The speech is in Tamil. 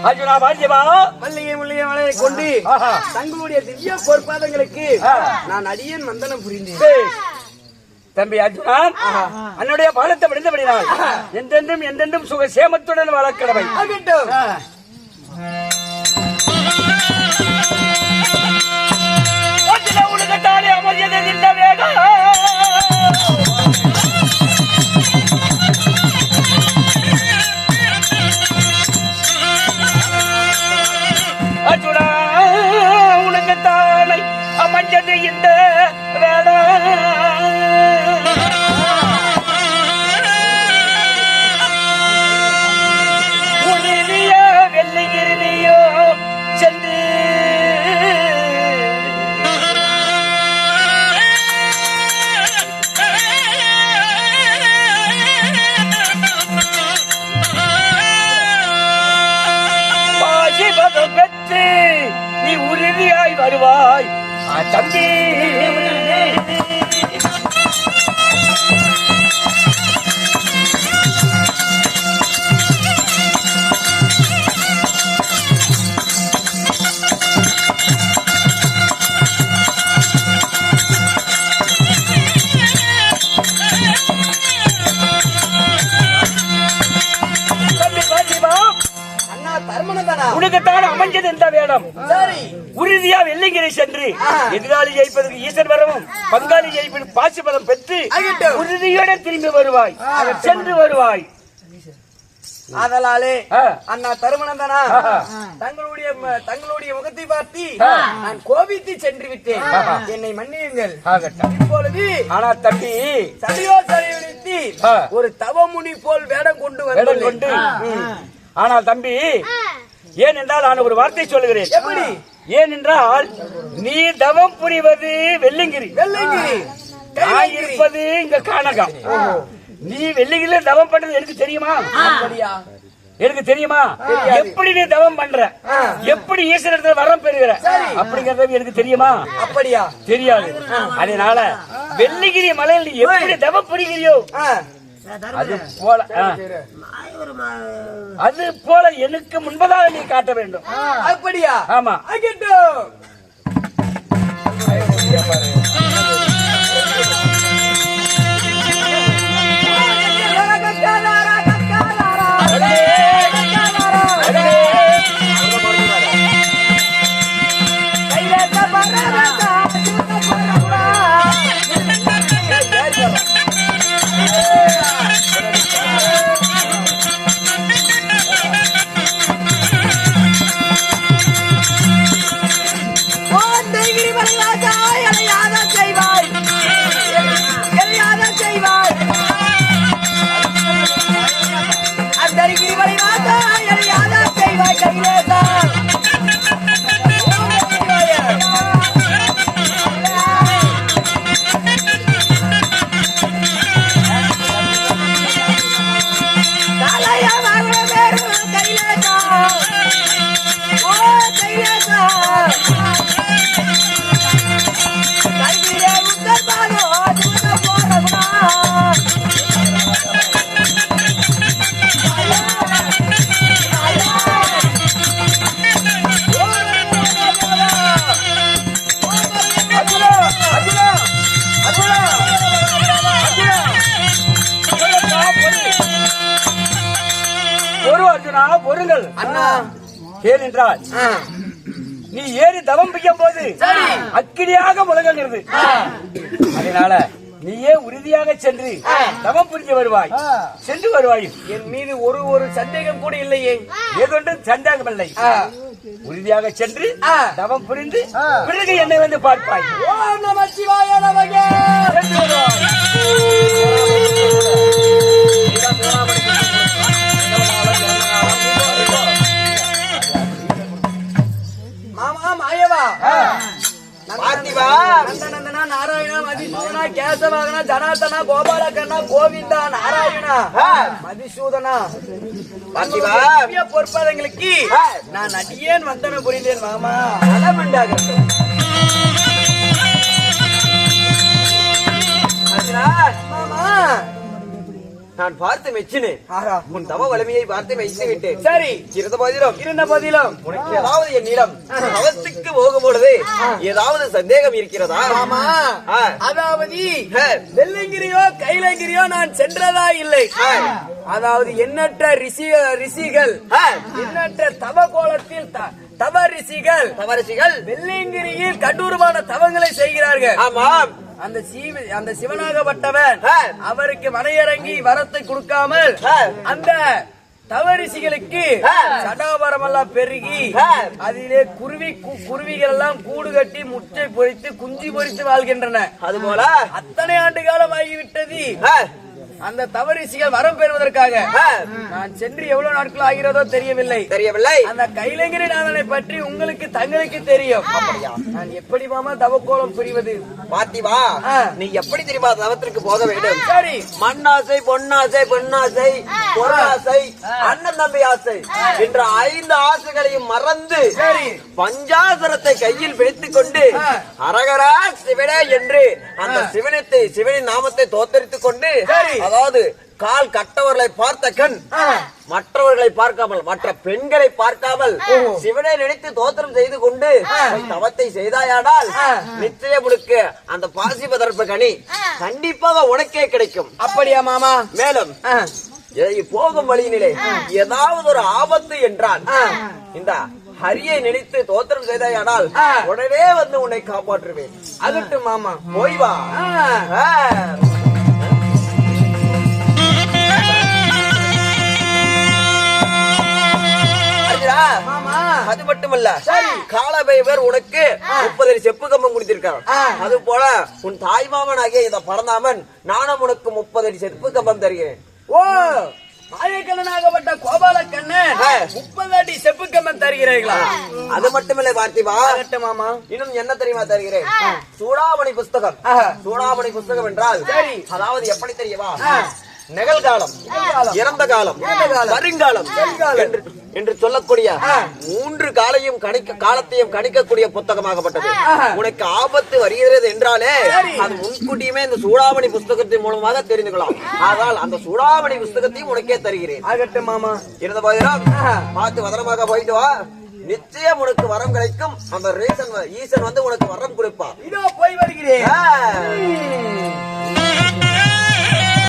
அர்ஜுனா பாண்டியவா மல்லிகை முல்லிகை மலையை கொண்டு தங்களுடைய திவ்ய பொற்பாதங்களுக்கு நான் அடியேன் வந்தனம் புரிந்தேன். தம்பி அர்ஜுனா, அன்னுடைய பாலத்தை விடுந்தபடினால் என்றென்றும் என்றென்றும் சுக சேமத்துடன் வளர்க்கிறவை உலகத்தாலே அமர்ந்தது இந்த வேகம் அர்ஜுனா, உலகத்தாலே அமர்ந்தது இந்த வேடம் நீ உறுதியாய் வருவாய் தம்பி. உனக்குத்தான் அமைஞ்சது இந்த வேடம். உறுதியா வெள்ளிங்கிரி சென்று எதிராளி ஜெயிப்பதற்கு ஈசன் வரவும் பங்காளி ஜெயிப்பதற்கு பாசிபதம் பெற்று உறுதியோட திரும்பி வருவாய், சென்று வருவாய். அதனாலே அண்ணா தருமனந்தனா தங்களுடைய முகத்தை பார்த்து நான் கோபித்து சென்று விட்டேன், என்னை மன்னியுங்கள். இப்பொழுது ஆனா தம்பி சரியோ சரியுடித்து ஒரு தவமுனி போல் வேடம் கொண்டு ஆனால் தம்பி, ஏனென்றால் நான் ஒரு வார்த்தை சொல்லுகிறேன். எப்படி? ஏனென்றால் நீ தவம் புரிவது வெள்ளிங்கிரி, நான் இருப்பது இங்க கானகம். நீ வெள்ளிங்கிரில தவம் பண்றது எனக்கு தெரியுமா? எனக்கு தெரியுமா? எப்படி நீ தவம் பண்ற, எப்படி ஈஸ்வரத்துல வரம் பெறுகிற அப்படிங்கறது எனக்கு தெரியுமா? அப்படியா? தெரியாது. அதனால வெள்ளிங்கிரி மலையில் நீ எப்படி தவம் புரிகிறியோ அது போல எனக்கு முன்பதாக நீ காட்ட வேண்டும். அப்படியா? ஆமா. பொருங்கள் அண்ணா. ஏனென்றால் நீ ஏறி தவம் செய்யும் போது அக்கினியாக முழங்குகிறது. அதனால நீயே உறுதியாக சென்று தவம் புரிஞ்சு வருவாய், சென்று வருவாய். என் மீது ஒரு சந்தேகம் கூட இல்லையே, ஏதொன்றும் சந்தேகம் இல்லை. உறுதியாக சென்று தவம் புரிந்து பிறகு என்னை வந்து பார்ப்பாய். ஓம் நம சிவாய நமக. மாமா மாயவா பார்த்திவா நந்தநந்தனா நாராயணா மதிசூதனா கேசவாகனா ஜனார்தனா கோபாலகண்ணா கோவிந்தா நாராயணா மதிசூதனா பார்த்திவா பொறுப்பாதங்களுக்கு நான் அடியேன் வந்தன புரிந்தேன். மாமா அலமண்டாகட்டும். மாமா நான் பார்த்து மெச்சினேன். ஆஹா. உன் தவ வலிமையை பார்த்து மெச்சு விட்டேன். சரி, இருந்த போதிலும் இருந்த போதிலும் உனக்கு ஏதாவது என்னிடம் அவத்துக்கு போகும் பொழுது ஏதாவது சந்தேகம் இருக்கிறதா? ஆமா. ஆ. அதாவது ஆ. வெள்ளங்கிரியோ கைலங்கிரியோ நான் சென்றதா இல்லை. அதாவது எண்ணற்ற ரிஷிகள் ஆ. எண்ணற்ற தவ கோலத்தில் தவ ரிஷிகள் தவறுகள். வெள்ளியங்கிரியில் கடூரமான தவங்களை செய்கிறார்கள். ஆமாம். அந்த சிவனாகப்பட்டவன் ஆ. அவருக்கு மனையிறங்கி வரத்தை கொடுக்காமல் ஆ. அந்த தவரிசிகளுக்கு ஆ. சடாபரம் எல்லாம் பெருகி ஆ. அதிலே குருவிகள் எல்லாம் கூடு கட்டி முட்டை பொறித்து குஞ்சு பொறித்து வாழ்கின்றன. அதுபோல அத்தனை ஆண்டு காலம் ஆகிவிட்டது. ஆ. அந்த தவரிசிகள் வரம் பெறுவதற்காக ஆ. நான் சென்று எவ்வளவு நாட்கள் ஆகிறதோ தெரியவில்லை. அந்த கைலங்கிரி நாதனை பற்றி உங்களுக்கு தங்களுக்கு தெரியும். நான் எப்படி மாமா தவக்கோலம் புரிவது? பாத்திவா, ஆ. நீ எப்படி தெரியுமா தவத்திற்கு போக வேண்டும்? சரி, மண்ணாசை, பொன்னாசை, பெண்ணாசை, பொருளாசை, அண்ணன் தம்பி ஆசை என்ற 5 ஆசைகளையும் மறந்து சரி, பஞ்சாசரத்தை கையில் பிடித்துக் கொண்டு ஆ. அரகரா சிவனே என்று அந்த சிவனின் நாமத்தை தோத்தரித்துக் கொண்டு, சரி. அதாவது கால் கட்டவர்களை பார்த்த கண் மற்றவர்களை பார்க்காமல், மற்ற பெண்களை பார்க்காமல் சிவனை நினைத்து தோத்திரம் செய்து கொண்டு தவத்தை செய்தாயானால் நிச்சயம் உனக்கு அந்த பாசிபதர்ப்ப கனி கண்டிப்பாக உனக்கே கிடைக்கும். அப்படியா மாமா? மேலும் போகும் வழியினிலே ஏதாவது ஒரு ஆபத்து என்றால் இந்த ஹரியை நினைத்து தோத்திரம் செய்தாயானால் உடனே வந்து உன்னை காப்பாற்றுவேன். அதட்டு மாமா, போய் வா. மாமா. அது மட்டுமல்ல, சரி. காலபைவர் உனக்கு 30 செப்பு கம்பம் கொடுத்திருக்கான். அது போல உன் தாய் மாமன் ஆகிய இந்த பரந்தாமன் நானும் உனக்கு 30 செப்பு கம்பம் தருகிறேன். ஓ, மாயக்கண்ணனாகப்பட்ட கோபாலக்கண்ணன் 30 அடி செப்பு கம்பம் தருகிறீர்களா? அது மட்டுமில்லை பார்த்திவா, அதட்டு மாமா. இன்னும் என்ன தெரியுமா தருகிறேன்? சூடாமணி புஸ்தகம். சூடாமணி புஸ்தகம் என்றால் சரி. அதாவது எப்படி தெரியுமா? நிகழ்காலம், இறந்த காலம், வருங்காலம் என்று சொல்லக்கூடிய 3 காலத்தையும் கணிக்கக்கூடிய புத்தகமாகப்பட்டது. உனக்கு ஆபத்து வருகிறது என்றாலே அது முன்கூட்டியுமே இந்த சூடாமணி புஸ்தகத்தின் மூலமாக தெரிந்துக்கலாம். ஆனால் அந்த சூடாமணி புஸ்தகத்தையும் உனக்கே தருகிறேன். ஆகட்டு மாமா. இருந்த போதிலும் பார்த்து பத்திரமாக போயிட்டு வா. நிச்சயம் உனக்கு வரம் கிடைக்கும். அந்த ஈசன் வந்து உனக்கு வரம் கொடுப்பா. இதோ போய் வருகிறேன்.